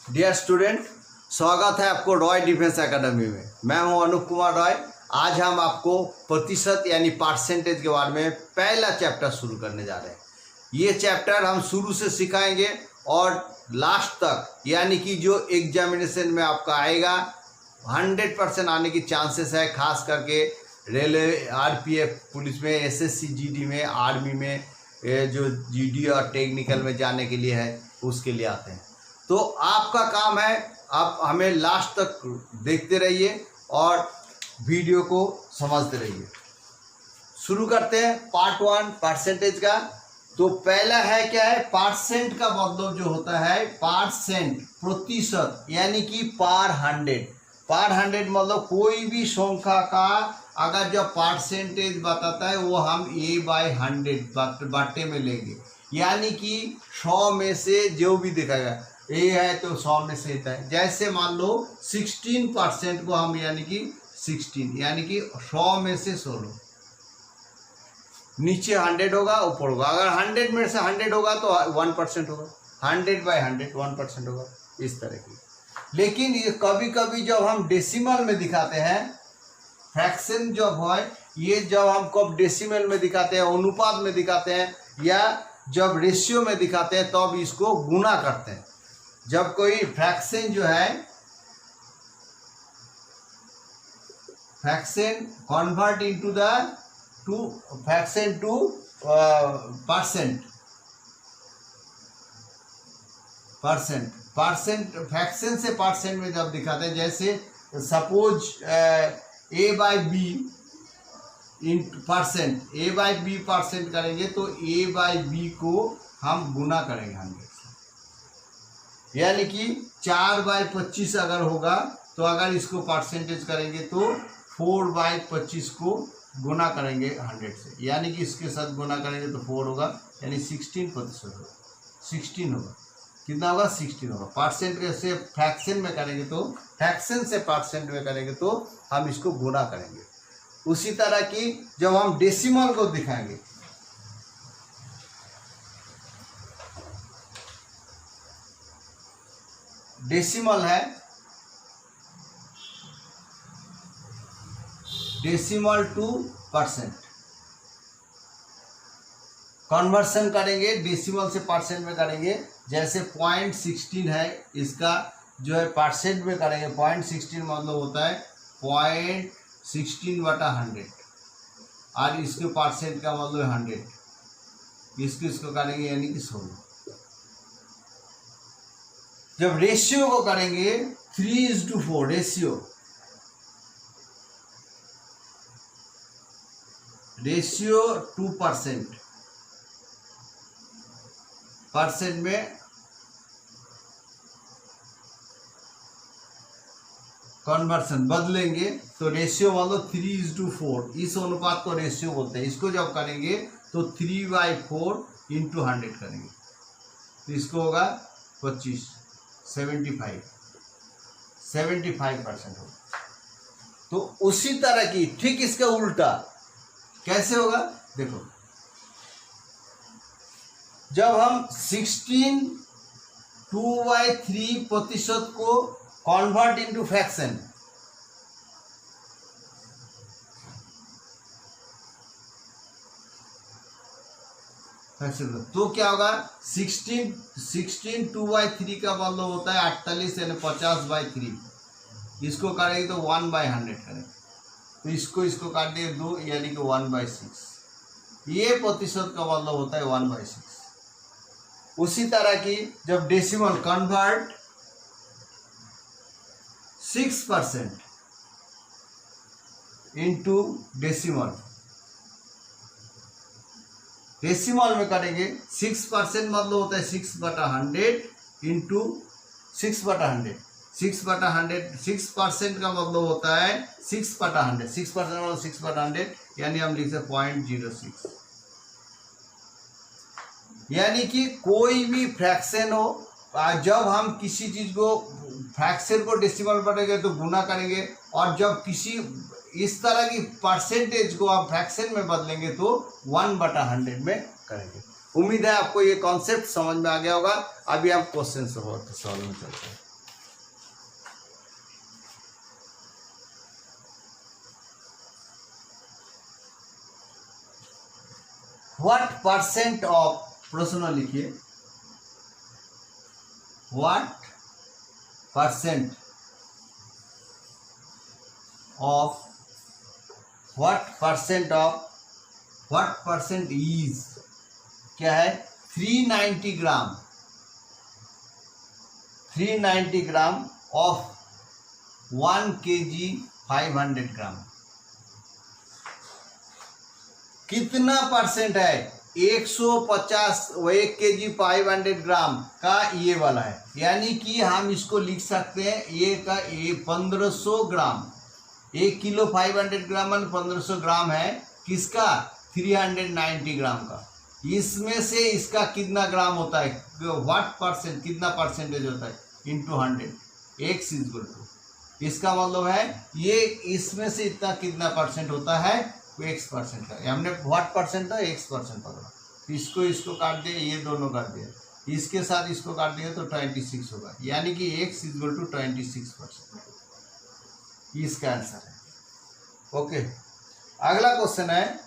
Dear student, स्वागत है आपको रॉय डिफेंस एकेडमी में। मैं हूं अनूप कुमार रॉय। आज हम आपको प्रतिशत यानी परसेंटेज के बारे में पहला चैप्टर शुरू करने जा रहे हैं। ये चैप्टर हम शुरू से सिखाएंगे और लास्ट तक, यानी कि जो एग्जामिनेशन में आपका आएगा 100% आने की चांसेस है। खास करके रेलवे, आरपीएफ, पुलिस में, एसएससी जीडी में, आर्मी में, जो जीडी और टेक्निकल में जाने के लिए है उसके लिए आते हैं। तो आपका काम है, आप हमें लास्ट तक देखते रहिए और वीडियो को समझते रहिए। शुरू करते हैं पार्ट 1 परसेंटेज का। तो पहला है क्या है, परसेंट का मतलब जो होता है परसेंट, प्रतिशत, यानी कि पर 100। पर 100 मतलब कोई भी संख्या का अगर जो परसेंटेज बताता है वो हम A/100 बाटे में लेंगे। यानी कि 100 में से जो भी दिखाएगा, ए है तो 100 में से है। जैसे मान लो 16% को हम यानी कि 16, यानी कि 100 में से 16। नीचे 100 होगा, ऊपर होगा। अगर 100 में से 100 होगा तो 1% होगा। 100/100 1% होगा, इस तरह की। लेकिन ये कभी कभी जब हम डेसिमल में दिखाते हैं, फ्रैक्शन जब है, ये जब हम कब डेसिमल में दिखाते हैं, अनुपात में दिखाते हैं, या जब रेशियो में दिखाते हैं, तब इसको गुना करते हैं। जब कोई फ्रैक्शन जो है, fraction convert into the fraction two percent, fraction से परसेंट में जब दिखाते हैं, जैसे suppose A/B into percent, A/B percent करेंगे तो A/B को हम गुना करेंगे 100 से। यानी कि 4/25 अगर होगा तो अगर इसको परसेंटेज करेंगे तो 4/25 को गुना करेंगे 100 से। यानी कि इसके साथ गुना करेंगे तो 4 होगा, यानी 16% होगा। 16 होगा, कितना होगा? 16 होगा। परसेंट से फ्रैक्शन में करेंगे तो, फ्रैक्शन से परसेंट में करेंगे तो हम इसको गुना करेंगे। उसी तरह की जब हम डेसिमल को दिखाएंगे, डेसिमल है, डेसिमल टू परसेंट कन्वर्सन करेंगे, डेसिमल से परसेंट में करेंगे। जैसे 0.16 है, इसका जो है परसेंट में करेंगे। 0.16 मतलब होता है 0.16/100, और इसके परसेंट का मतलब 100। इसको करेंगे यानी कि 16। जब रेशियो को करेंगे 3:4 रेशियो 2%, परसेंट में कन्वर्सन बदलेंगे तो रेशियो मतलब 3:4, इस अनुपात को रेशियो बोलते हैं। इसको जब करेंगे तो 3/4 इंटू 100 करेंगे तो इसको होगा 25, 75% होगा। तो उसी तरह की ठीक इसका उल्टा कैसे होगा, देखो। जब हम 16 2/3% को कन्वर्ट इनटू फ्रैक्शन, तो क्या होगा? 16 2/3 का मतलब होता है 48, यानी 50/3। इसको करेंगे तो 1/100 करेंगे तो इसको काट दिए 2, यानी कि 1/6। ये प्रतिशत का मतलब होता है 1/6। उसी तरह की जब decimal convert 6% into decimal, decimal में करेंगे 6% मतलब होता है 6/100 इंटू 6/100। 6% का मतलब होता है 6/100। 6% मतलब 6/100, यानी हम लिख सकते 0.06। यानी कि कोई भी फ्रैक्शन हो, जब हम किसी चीज को फ्रैक्शन को डेसिमल पढ़ेंगे तो गुना करेंगे, और जब किसी इस तरह की परसेंटेज को आप फ्रैक्शन में बदलेंगे तो 1/100 में करेंगे। उम्मीद है आपको ये कॉन्सेप्ट समझ में आ गया होगा। अभी आप क्वेश्चन सॉल्व में चलते हैं। व्हाट परसेंट ऑफ, प्रश्न लिखिए, what percent of, what percent is, क्या है, 390 ग्राम, 390 ग्राम ऑफ 1 kg 500 ग्राम, कितना परसेंट है, 150, 1 kg 500 ग्राम का ये वाला है, यानी कि हम इसको लिख सकते हैं ये का ये 1500 ग्राम, 1 किलो 500 ग्राम मान 1500 ग्राम है, किसका, 390 ग्राम का। इसमें से इसका कितना ग्राम होता है, व्हाट परसेंट, कितना परसेंटेज होता है, इंटू 100, एक्स इक्वल टू, इसका मतलब है ये इसमें से इतना कितना परसेंट होता है, एक्स परसेंट का। हमने व्हाट परसेंट था, एक्स परसेंट पकड़ा, इसको काट दिया, ये दोनों काट दिया, इसके साथ इसको काट दिया तो 26 होगा, यानी कि एक्स इक्वल टू 26%, इसका आंसर है। ओके, अगला क्वेश्चन है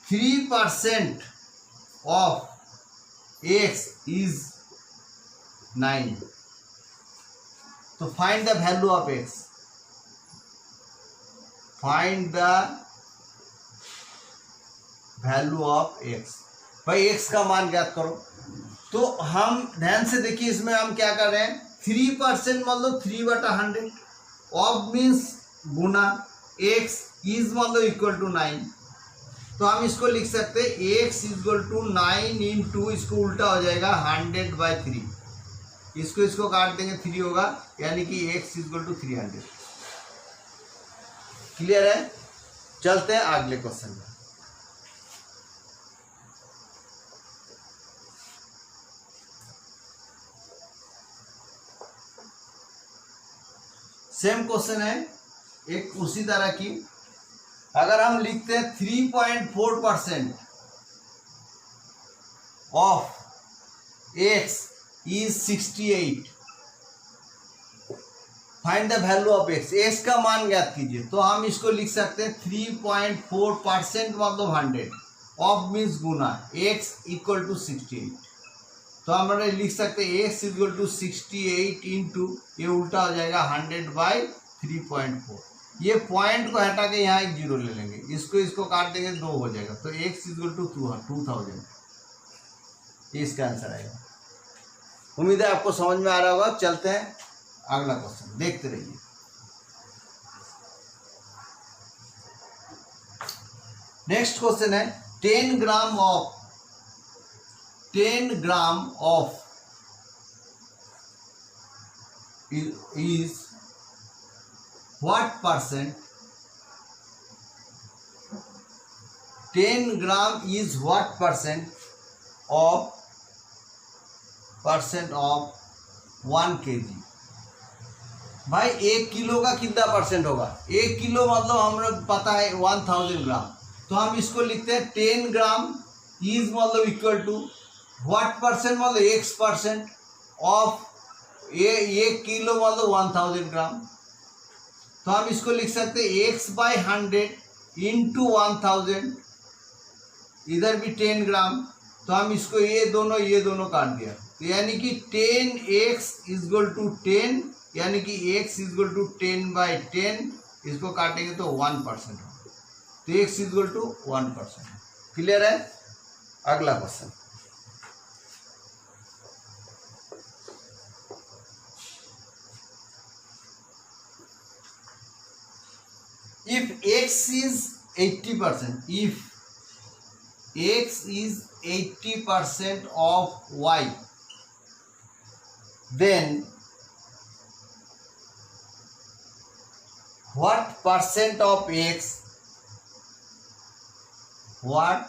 3% ऑफ एक्स इज 9, तो find the value of x, find the value of x. भाई एक्स का मान ज्ञात करो, तो हम ध्यान से देखिए, इसमें हम क्या कर रहे हैं, 3% मतलब 3/100, ऑफ मीन्स गुना, एक्स इज मतलब इक्वल टू 9, तो हम इसको लिख सकते हैं एक्स इक्वल टू 9 इंटू, इसको उल्टा हो जाएगा 100/3, इसको काट देंगे 3 होगा, यानी कि एक्स इक्वल टू 300। क्लियर है, चलते हैं अगले क्वेश्चन में। सेम क्वेश्चन है एक उसी तरह की, अगर हम लिखते हैं 3.4% of x is 68, find the value of x, x का मान ज्ञात कीजिए, तो हम इसको लिख सकते हैं 3.4% मतलब 100, ऑफ मीन्स गुना, एक्स इक्वल टू 68, तो हम लिख सकते हैं एक्स इक्वल टू 68 इंटू, ये उल्टा हो जाएगा 100/3.4, ये पॉइंट को हटा के यहाँ एक जीरो ले लेंगे, इसको काट देंगे 2 हो जाएगा, तो एक्स इक्वल टू 2000, ये इसका आंसर आएगा। उम्मीद है आपको समझ में आ रहा होगा। चलते हैं अगला क्वेश्चन, देखते रहिए। नेक्स्ट क्वेश्चन है 10 gram of is what percent, 10 gram is what percent of 1 kg। भाई 1 किलो का कितना परसेंट होगा, 1 किलो मतलब हमें पता है 1000 ग्राम, तो हम इसको लिखते हैं 10 ग्राम इज मतलब इक्वल टू व्हाट परसेंट मतलब एक्स परसेंट ऑफ 1 किलो मतलब 1000 ग्राम, तो हम इसको लिख सकते हैं x/100 इंटू 1000, इधर भी 10 ग्राम, तो हम इसको ये दोनों काट दिया, तो यानी कि 10x इक्वल टू 10, यानी कि x इक्वल टू 10/10, इसको काटेंगे तो 1%, तो x इक्वल टू 1%। क्लियर है, अगला question, if x is 80%, if x is 80% of y, then what percent of x, what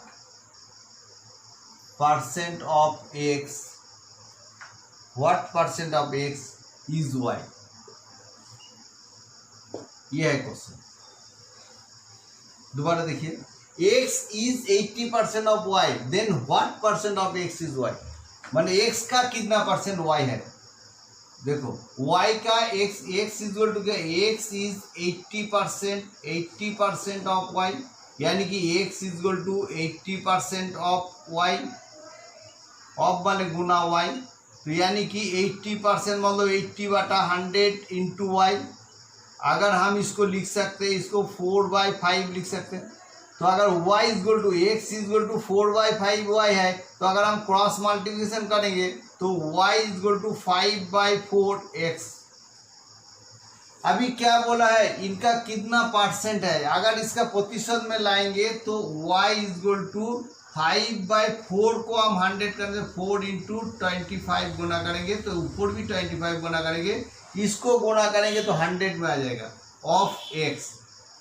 percent of x, what percent of x is y, ये है question. दोबारा देखिए, x is 80% of y, then what percent of x is y, माने x का कितना percent y है, देखो y का x इक्वल टू क्या, x is 80% of y, यानी कि x is equal to 80% of y, of माने गुना y, तो यानी कि 80% मतलब 80/100 इंटू वाई। अगर हम इसको लिख सकते हैं, इसको 4/5 लिख सकते हैं। तो अगर y is equal to x is equal to 4/5y है, तो अगर हम क्रॉस मल्टीप्लिकेशन करेंगे तो y इजगल टू 5/4x। अभी क्या बोला है, इनका कितना परसेंट है, अगर इसका प्रतिशत में लाएंगे तो y इजगल टू 5/4 को हम 100 करेंगे, 4 इंटू 25 गुना करेंगे तो ऊपर भी 25 गुना करेंगे, इसको गुना करेंगे तो 100 में आ जाएगा ऑफ x।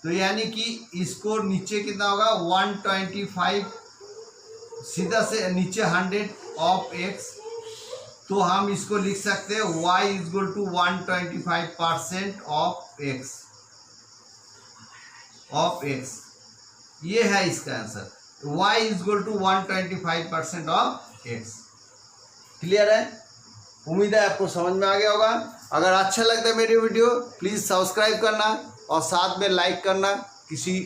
तो यानी कि इसको नीचे कितना होगा 125, सीधा से नीचे 100 ऑफ x। तो हम इसको लिख सकते हैं y is equal to 125% of x। ये है इसका answer, y is equal to 125% of x। Clear है? उम्मीद है आपको समझ में आ गया होगा। अगर अच्छा लगता है मेरी वीडियो प्लीज़ सब्सक्राइब करना और साथ में लाइक करना। किसी